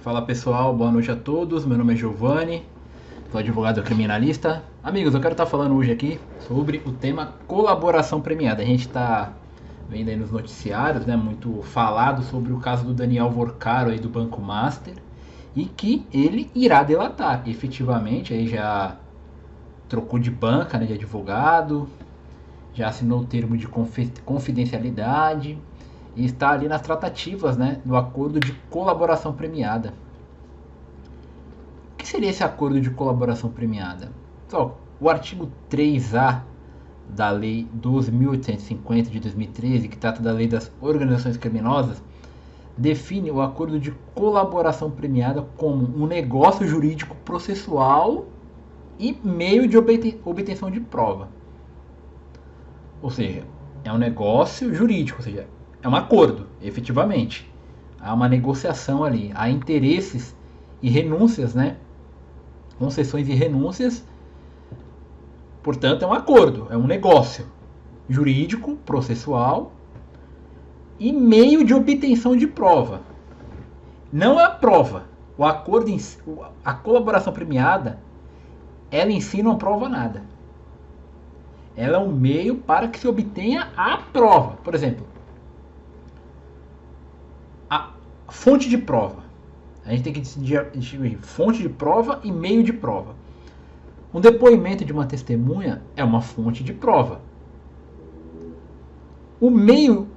Fala pessoal, boa noite a todos. Meu nome é Giovanni, sou advogado criminalista. Amigos, eu quero estar falando hoje aqui sobre o tema colaboração premiada. A gente está vendo aí nos noticiários, né, muito falado sobre o caso do Daniel Vorcaro aí do Banco Master e que ele irá delatar. Efetivamente, aí já trocou de banca, né, de advogado, já assinou o termo de confidencialidade e está ali nas tratativas, né, do acordo de colaboração premiada. O que seria esse acordo de colaboração premiada? Então, o artigo 3A da Lei 12.850 de 2013, que trata da Lei das Organizações Criminosas, define o acordo de colaboração premiada como um negócio jurídico processual e meio de obtenção de prova. Ou seja, é um negócio jurídico, ou seja, é um acordo, efetivamente. Há uma negociação ali, há interesses e renúncias, né? Concessões e renúncias. Portanto, é um acordo, é um negócio jurídico, processual e meio de obtenção de prova. Não é a prova. O acordo, a colaboração premiada, ela em si não prova nada. Ela é um meio para que se obtenha a prova. Por exemplo, a fonte de prova. A gente tem que distinguir fonte de prova e meio de prova. Um depoimento de uma testemunha é uma fonte de prova. O meio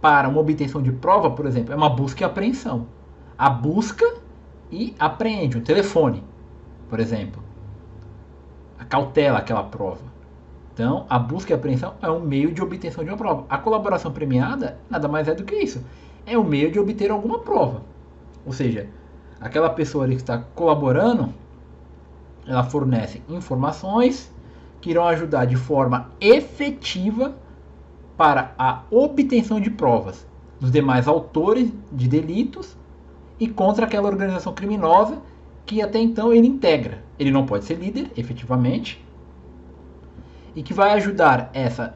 para uma obtenção de prova, por exemplo, é uma busca e apreensão. A busca e apreende um telefone, por exemplo. A cautela aquela prova. Então, a busca e apreensão é um meio de obtenção de uma prova. A colaboração premiada nada mais é do que isso. É um meio de obter alguma prova. Ou seja, aquela pessoa ali que está colaborando, ela fornece informações que irão ajudar de forma efetiva para a obtenção de provas dos demais autores de delitos e contra aquela organização criminosa que até então ele integra. Ele não pode ser líder, efetivamente, e que vai ajudar essa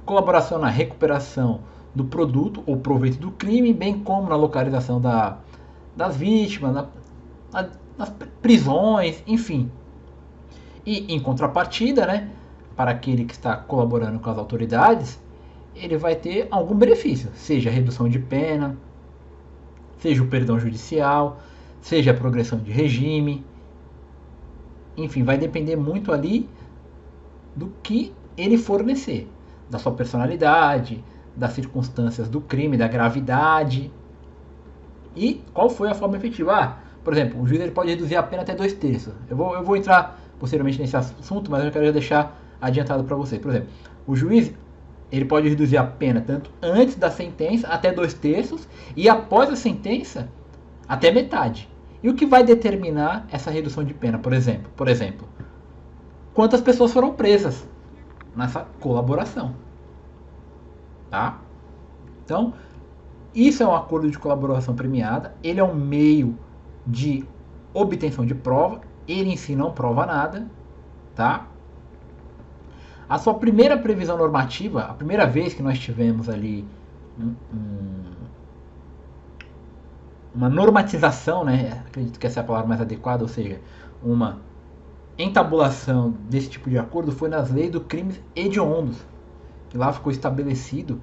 colaboração na recuperação do produto ou proveito do crime, bem como na localização das vítimas, nas prisões, enfim. E em contrapartida, né, para aquele que está colaborando com as autoridades, ele vai ter algum benefício, seja a redução de pena, seja o perdão judicial, seja a progressão de regime, enfim, vai depender muito ali do que ele fornecer, da sua personalidade, das circunstâncias do crime, da gravidade e qual foi a forma efetiva. Por exemplo, o juiz ele pode reduzir a pena até 2/3. Eu vou entrar posteriormente nesse assunto, mas eu quero deixar adiantado para você. Por exemplo, o juiz ele pode reduzir a pena tanto antes da sentença até 2/3 e após a sentença até metade. E o que vai determinar essa redução de pena, por exemplo, quantas pessoas foram presas nessa colaboração, tá? Então, isso é um acordo de colaboração premiada, ele é um meio de obtenção de prova, ele em si não prova nada, tá? A sua primeira previsão normativa, a primeira vez que nós tivemos ali uma normatização, né? Acredito que essa é a palavra mais adequada, ou seja, uma entabulação desse tipo de acordo foi nas leis do crimes hediondos, que lá ficou estabelecido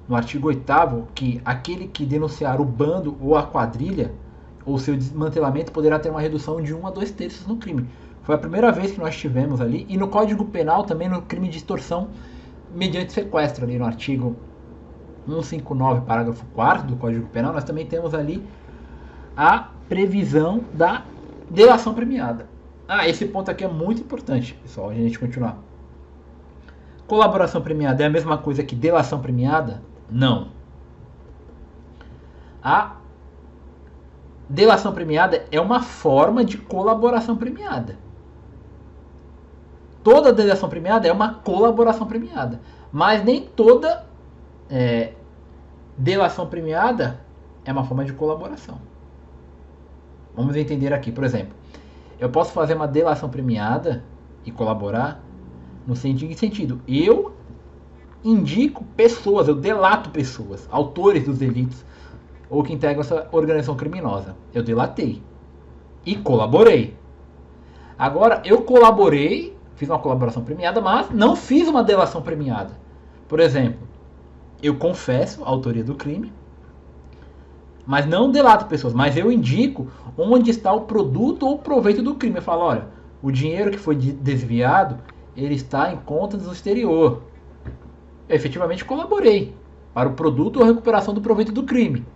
no artigo 8º que aquele que denunciar o bando ou a quadrilha ou seu desmantelamento poderá ter uma redução de 1 a 2/3 no crime. Foi a primeira vez que nós tivemos ali, e no Código Penal também no crime de extorsão mediante sequestro, ali no artigo 159, parágrafo 4º do Código Penal, nós também temos ali a previsão da delação premiada. Esse ponto aqui é muito importante, pessoal, a gente continuar. Colaboração premiada é a mesma coisa que delação premiada? Não. A delação premiada é uma forma de colaboração premiada. Toda delação premiada é uma colaboração premiada, mas nem toda delação premiada é uma forma de colaboração. Vamos entender aqui, por exemplo, eu posso fazer uma delação premiada e colaborar no seguinte sentido: eu indico pessoas, eu delato pessoas, autores dos delitos, ou que integram essa organização criminosa. Eu delatei e colaborei. Agora, eu colaborei, fiz uma colaboração premiada, mas não fiz uma delação premiada. Por exemplo, eu confesso a autoria do crime, mas não delato pessoas, mas eu indico onde está o produto ou proveito do crime. Eu falo, olha, o dinheiro que foi desviado, ele está em contas do exterior. Eu efetivamente colaborei para o produto ou recuperação do proveito do crime.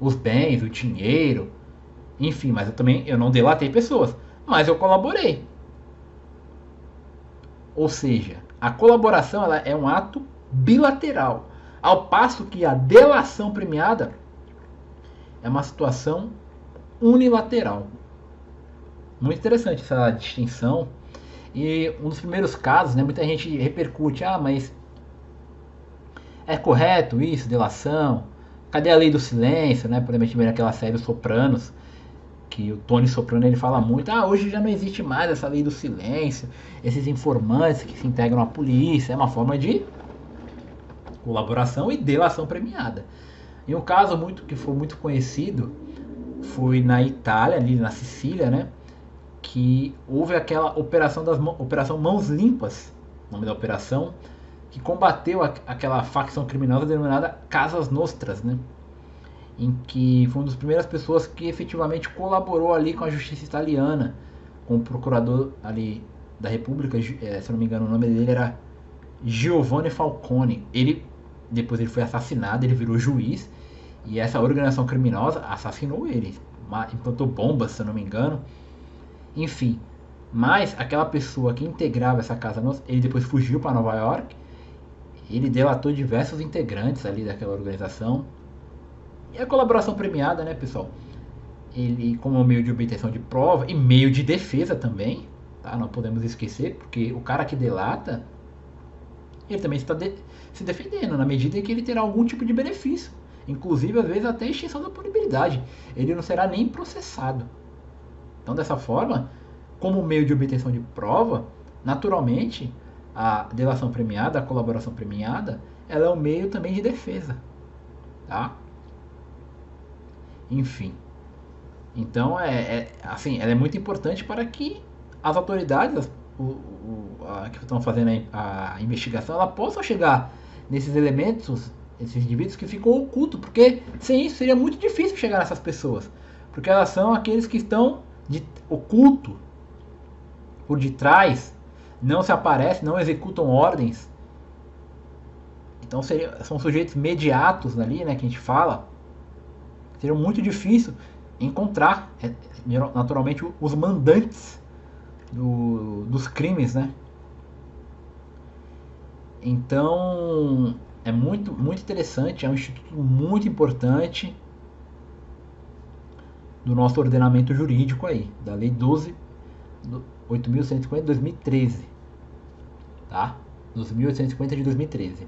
Os bens, o dinheiro, enfim, mas eu não delatei pessoas, mas eu colaborei. Ou seja, a colaboração ela é um ato bilateral, ao passo que a delação premiada é uma situação unilateral. Muito interessante essa distinção. E um dos primeiros casos, né, muita gente repercute, mas é correto isso, delação? Cadê a lei do silêncio, né? Por exemplo, naquela série Os Sopranos, que o Tony Soprano ele fala muito, hoje já não existe mais essa lei do silêncio, esses informantes que se integram à polícia, é uma forma de colaboração e delação premiada. E um caso que foi muito conhecido foi na Itália, ali na Sicília, né? Que houve aquela Operação Mãos Limpas, nome da operação, que combateu aquela facção criminosa denominada Casas Nostras, né? Em que foi uma das primeiras pessoas que efetivamente colaborou ali com a justiça italiana, com o procurador ali da República, se eu não me engano o nome dele era Giovanni Falcone. Depois ele foi assassinado, ele virou juiz, e essa organização criminosa assassinou ele, implantou bombas, se eu não me engano. Enfim, mas aquela pessoa que integrava essa casa nossa, ele depois fugiu para Nova York, ele delatou diversos integrantes ali daquela organização. E a colaboração premiada, né, pessoal? Ele, como meio de obtenção de prova e meio de defesa também, tá? Não podemos esquecer, porque o cara que delata, ele também está se defendendo, na medida em que ele terá algum tipo de benefício. Inclusive, às vezes, até extinção da punibilidade. Ele não será nem processado. Então, dessa forma, como meio de obtenção de prova, naturalmente, a delação premiada, a colaboração premiada, ela é um meio também de defesa. Tá? Enfim. Então, assim, ela é muito importante para que as autoridades que estão fazendo a investigação, ela possa chegar nesses elementos, esses indivíduos que ficam ocultos, porque sem isso seria muito difícil chegar nessas pessoas, porque elas são aqueles que estão oculto por detrás, não se aparecem, não executam ordens. Então são sujeitos imediatos ali, né, que a gente fala. Seria muito difícil encontrar, naturalmente, os mandantes dos crimes, né? Então, é muito, muito interessante, é um instituto muito importante do nosso ordenamento jurídico aí, da Lei 8.150 de 2013, tá? 12.850 de 2013.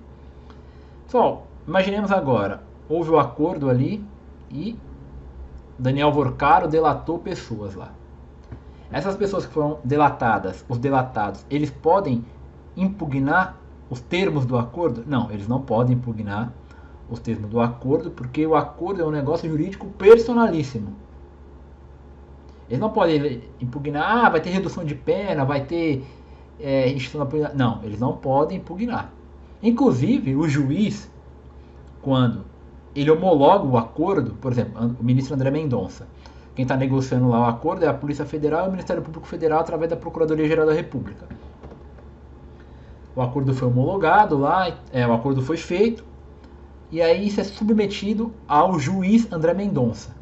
Pessoal, imaginemos agora, houve o acordo ali e Daniel Vorcaro delatou pessoas lá. Essas pessoas que foram delatadas, os delatados, eles podem impugnar os termos do acordo? Não, eles não podem impugnar os termos do acordo, porque o acordo é um negócio jurídico personalíssimo. Eles não podem impugnar, vai ter redução de pena, vai ter extinção da pena. Não, eles não podem impugnar. Inclusive, o juiz, quando ele homologa o acordo, por exemplo, o ministro André Mendonça, quem está negociando lá o acordo é a Polícia Federal e o Ministério Público Federal através da Procuradoria-Geral da República. O acordo foi homologado lá, o acordo foi feito, e aí isso é submetido ao juiz André Mendonça.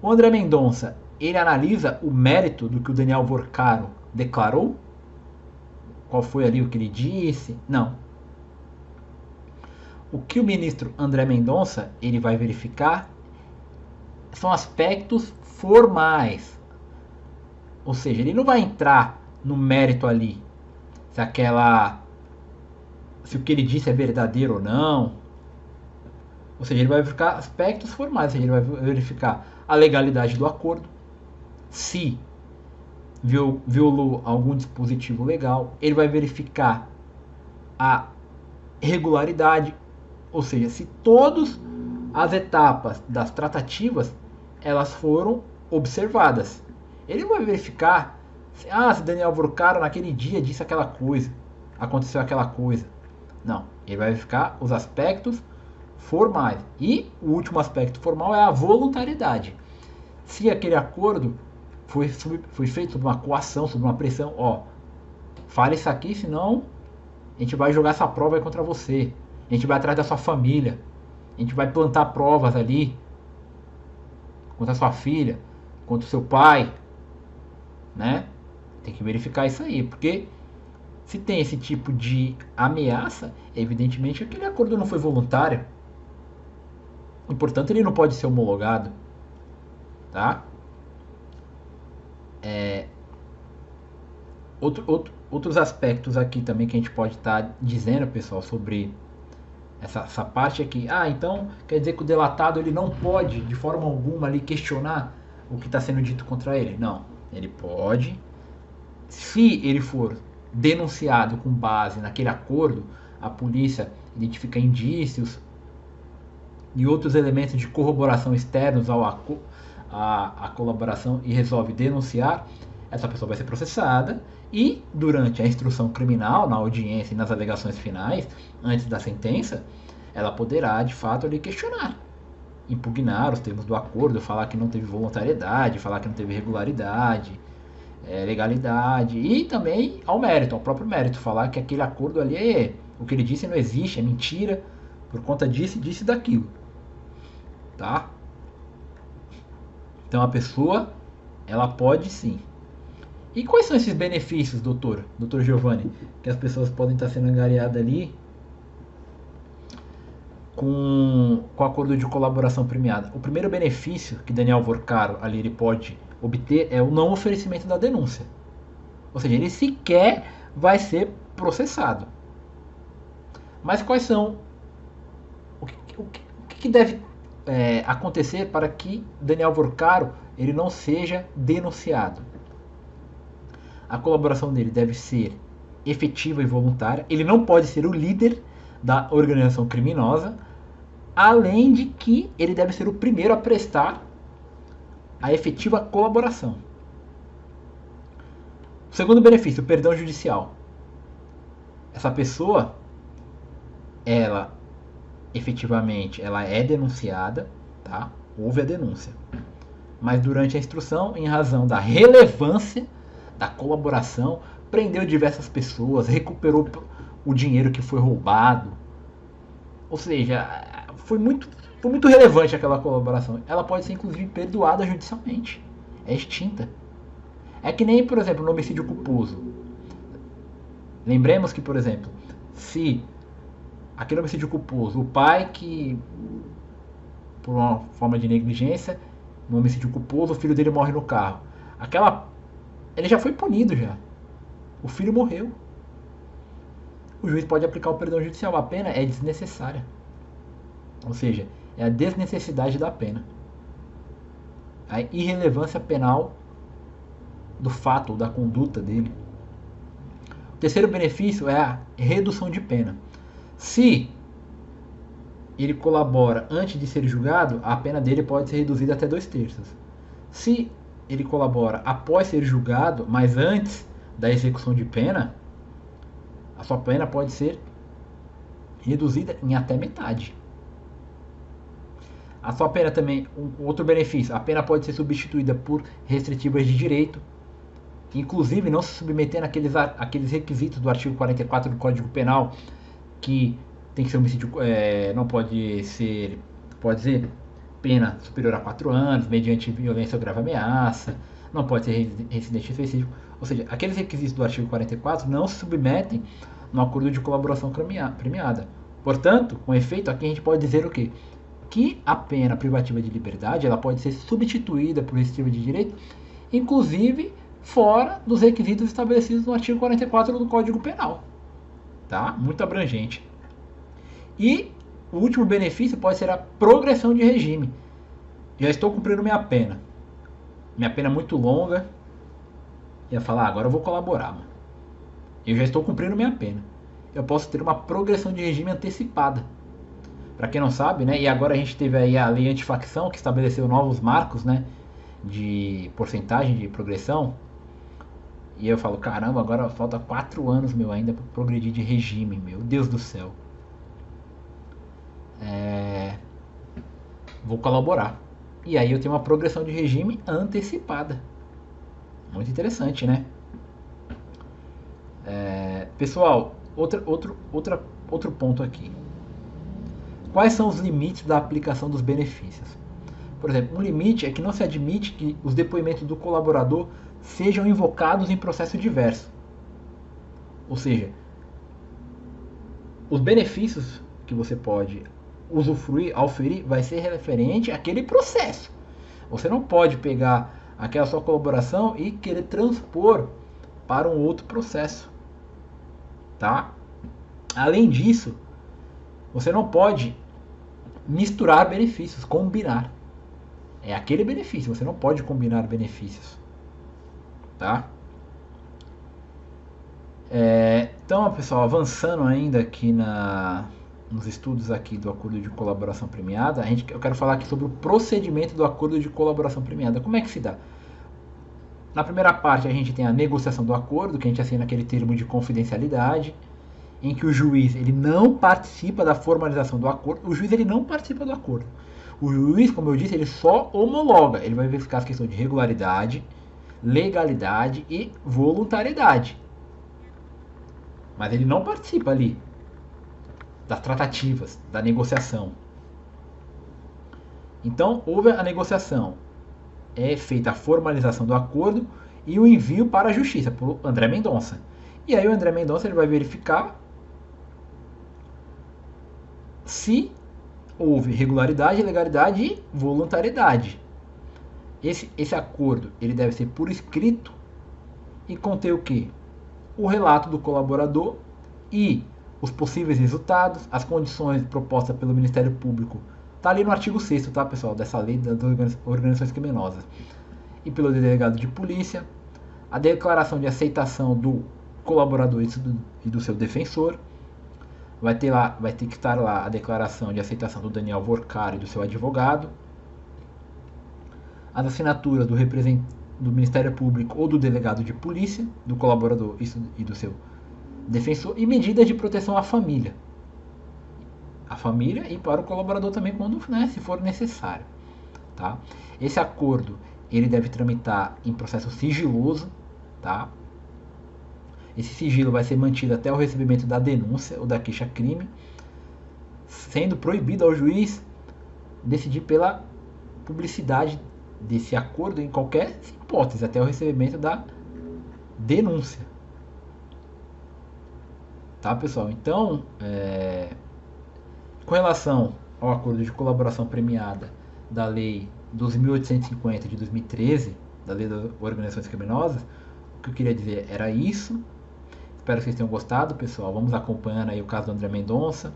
O André Mendonça, ele analisa o mérito do que o Daniel Vorcaro declarou? Qual foi ali o que ele disse? Não. O que o ministro André Mendonça ele vai verificar são aspectos formais. Ou seja, ele não vai entrar no mérito ali se o que ele disse é verdadeiro ou não. Ou seja, ele vai verificar aspectos formais. Ou seja, ele vai verificar a legalidade do acordo, se violou algum dispositivo legal. Ele vai verificar a regularidade, ou seja, se todos as etapas das tratativas, elas foram observadas. Ele não vai verificar se Daniel Vorcaro naquele dia disse aquela coisa, aconteceu aquela coisa. Não, ele vai verificar os aspectos formais. E o último aspecto formal é a voluntariedade. Se aquele acordo foi feito sob uma coação, sob uma pressão, fale isso aqui, senão a gente vai jogar essa prova aí contra você. A gente vai atrás da sua família. A gente vai plantar provas ali contra a sua filha, contra o seu pai, né? Tem que verificar isso aí, porque se tem esse tipo de ameaça, evidentemente aquele acordo não foi voluntário. E, portanto, ele não pode ser homologado, tá? Outros aspectos aqui também que a gente pode estar dizendo, pessoal, sobre essa parte aqui. Então quer dizer que o delatado ele não pode de forma alguma ali questionar o que está sendo dito contra ele? Não, ele pode. Se ele for denunciado com base naquele acordo, a polícia identifica indícios e outros elementos de corroboração externos à colaboração e resolve denunciar, essa pessoa vai ser processada e durante a instrução criminal, na audiência e nas alegações finais, antes da sentença, ela poderá de fato ali questionar, impugnar os termos do acordo, falar que não teve voluntariedade, falar que não teve regularidade, legalidade e também ao mérito, ao próprio mérito, falar que aquele acordo ali, o que ele disse não existe, é mentira, por conta disso e daquilo, tá? Então a pessoa, ela pode sim. E quais são esses benefícios, doutor Giovanni, que as pessoas podem estar sendo angariadas ali com o acordo de colaboração premiada? O primeiro benefício que Daniel Vorcaro ali ele pode obter é o não oferecimento da denúncia. Ou seja, ele sequer vai ser processado. Mas quais são... O que deve acontecer para que Daniel Vorcaro ele não seja denunciado? A colaboração dele deve ser efetiva e voluntária. Ele não pode ser o líder da organização criminosa, além de que ele deve ser o primeiro a prestar a efetiva colaboração. Segundo benefício, o perdão judicial. Essa pessoa, ela efetivamente ela é denunciada, tá? Houve a denúncia. Mas durante a instrução, em razão da relevância da colaboração, prendeu diversas pessoas, recuperou o dinheiro que foi roubado. Ou seja, foi muito relevante aquela colaboração. Ela pode ser inclusive perdoada judicialmente. É extinta. É que nem, por exemplo, no homicídio culposo. Lembremos que, por exemplo, se aquele homicídio culposo, o pai que, por uma forma de negligência, no homicídio culposo, o filho dele morre no carro. Ele já foi punido já. O filho morreu. O juiz pode aplicar o perdão judicial. A pena é desnecessária. Ou seja, é a desnecessidade da pena. A irrelevância penal do fato ou da conduta dele. O terceiro benefício é a redução de pena. Se ele colabora antes de ser julgado, a pena dele pode ser reduzida até 2/3. Se ele colabora após ser julgado, mas antes da execução de pena, a sua pena pode ser reduzida em até metade. A sua pena também, outro benefício, a pena pode ser substituída por restritivas de direito, inclusive não se submetendo àqueles requisitos do artigo 44 do Código Penal, que tem que ser homicídio, não pode ser pena superior a 4 anos, mediante violência ou grave ameaça, não pode ser reincidente específico. Ou seja, aqueles requisitos do artigo 44 não se submetem no acordo de colaboração premiada. Portanto, com efeito, aqui a gente pode dizer o quê? Que a pena privativa de liberdade ela pode ser substituída por restritiva de direito, inclusive fora dos requisitos estabelecidos no artigo 44 do Código Penal. Tá? Muito abrangente. E o último benefício pode ser a progressão de regime. Já estou cumprindo minha pena. Minha pena é muito longa. Ia falar, agora eu vou colaborar. Mano. Eu já estou cumprindo minha pena. Eu posso ter uma progressão de regime antecipada. Para quem não sabe, né? E agora a gente teve aí a lei antifacção que estabeleceu novos marcos, né? De porcentagem de progressão. E eu falo, caramba, agora falta 4 anos, meu, ainda para progredir de regime, meu Deus do céu. Vou colaborar. E aí eu tenho uma progressão de regime antecipada. Muito interessante, né? Pessoal, outro ponto aqui. Quais são os limites da aplicação dos benefícios? Por exemplo, um limite é que não se admite que os depoimentos do colaborador sejam invocados em processo diverso. Ou seja, os benefícios que você pode usufruir, auferir, vai ser referente àquele processo. Você não pode pegar aquela sua colaboração e querer transpor para um outro processo. Tá? Além disso, você não pode misturar benefícios, combinar. É aquele benefício, você não pode combinar benefícios. Tá? Então, pessoal, avançando ainda aqui nos estudos aqui do acordo de colaboração premiada, eu quero falar aqui sobre o procedimento do acordo de colaboração premiada. Como é que se dá? Na primeira parte a gente tem a negociação do acordo, que a gente assina aquele termo de confidencialidade, em que o juiz ele não participa da formalização do acordo. O juiz ele não participa do acordo. O juiz, como eu disse, ele só homologa. Ele vai verificar as questões de regularidade, legalidade e voluntariedade. Mas ele não participa ali das tratativas, da negociação. Então, houve a negociação. É feita a formalização do acordo e o envio para a justiça, por André Mendonça. E aí o André Mendonça ele vai verificar se houve regularidade, legalidade e voluntariedade. Esse acordo ele deve ser por escrito e conter o quê? O relato do colaborador e os possíveis resultados, as condições propostas pelo Ministério Público. Está ali no artigo 6º, tá, pessoal, dessa lei das organizações criminosas. E pelo delegado de polícia, a declaração de aceitação do colaborador e do seu defensor. Vai ter que estar lá a declaração de aceitação do Daniel Vorcari e do seu advogado. As assinaturas do Ministério Público ou do delegado de polícia, do colaborador e do seu defensor, e medidas de proteção à família. A família e para o colaborador também, quando, né, se for necessário. Tá? Esse acordo ele deve tramitar em processo sigiloso. Tá? Esse sigilo vai ser mantido até o recebimento da denúncia ou da queixa-crime, sendo proibido ao juiz decidir pela publicidade desse acordo em qualquer hipótese, até o recebimento da denúncia. Tá, pessoal? Então, com relação ao acordo de colaboração premiada da Lei 12.850 de 2013, da Lei das Organizações Criminosas, o que eu queria dizer era isso. Espero que vocês tenham gostado, pessoal. Vamos acompanhando aí o caso do André Mendonça.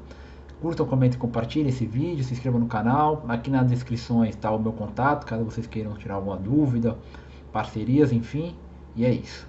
Curtam, comentem e compartilhem esse vídeo. Se inscrevam no canal. Aqui nas descrições está o meu contato, caso vocês queiram tirar alguma dúvida, parcerias, enfim. E é isso.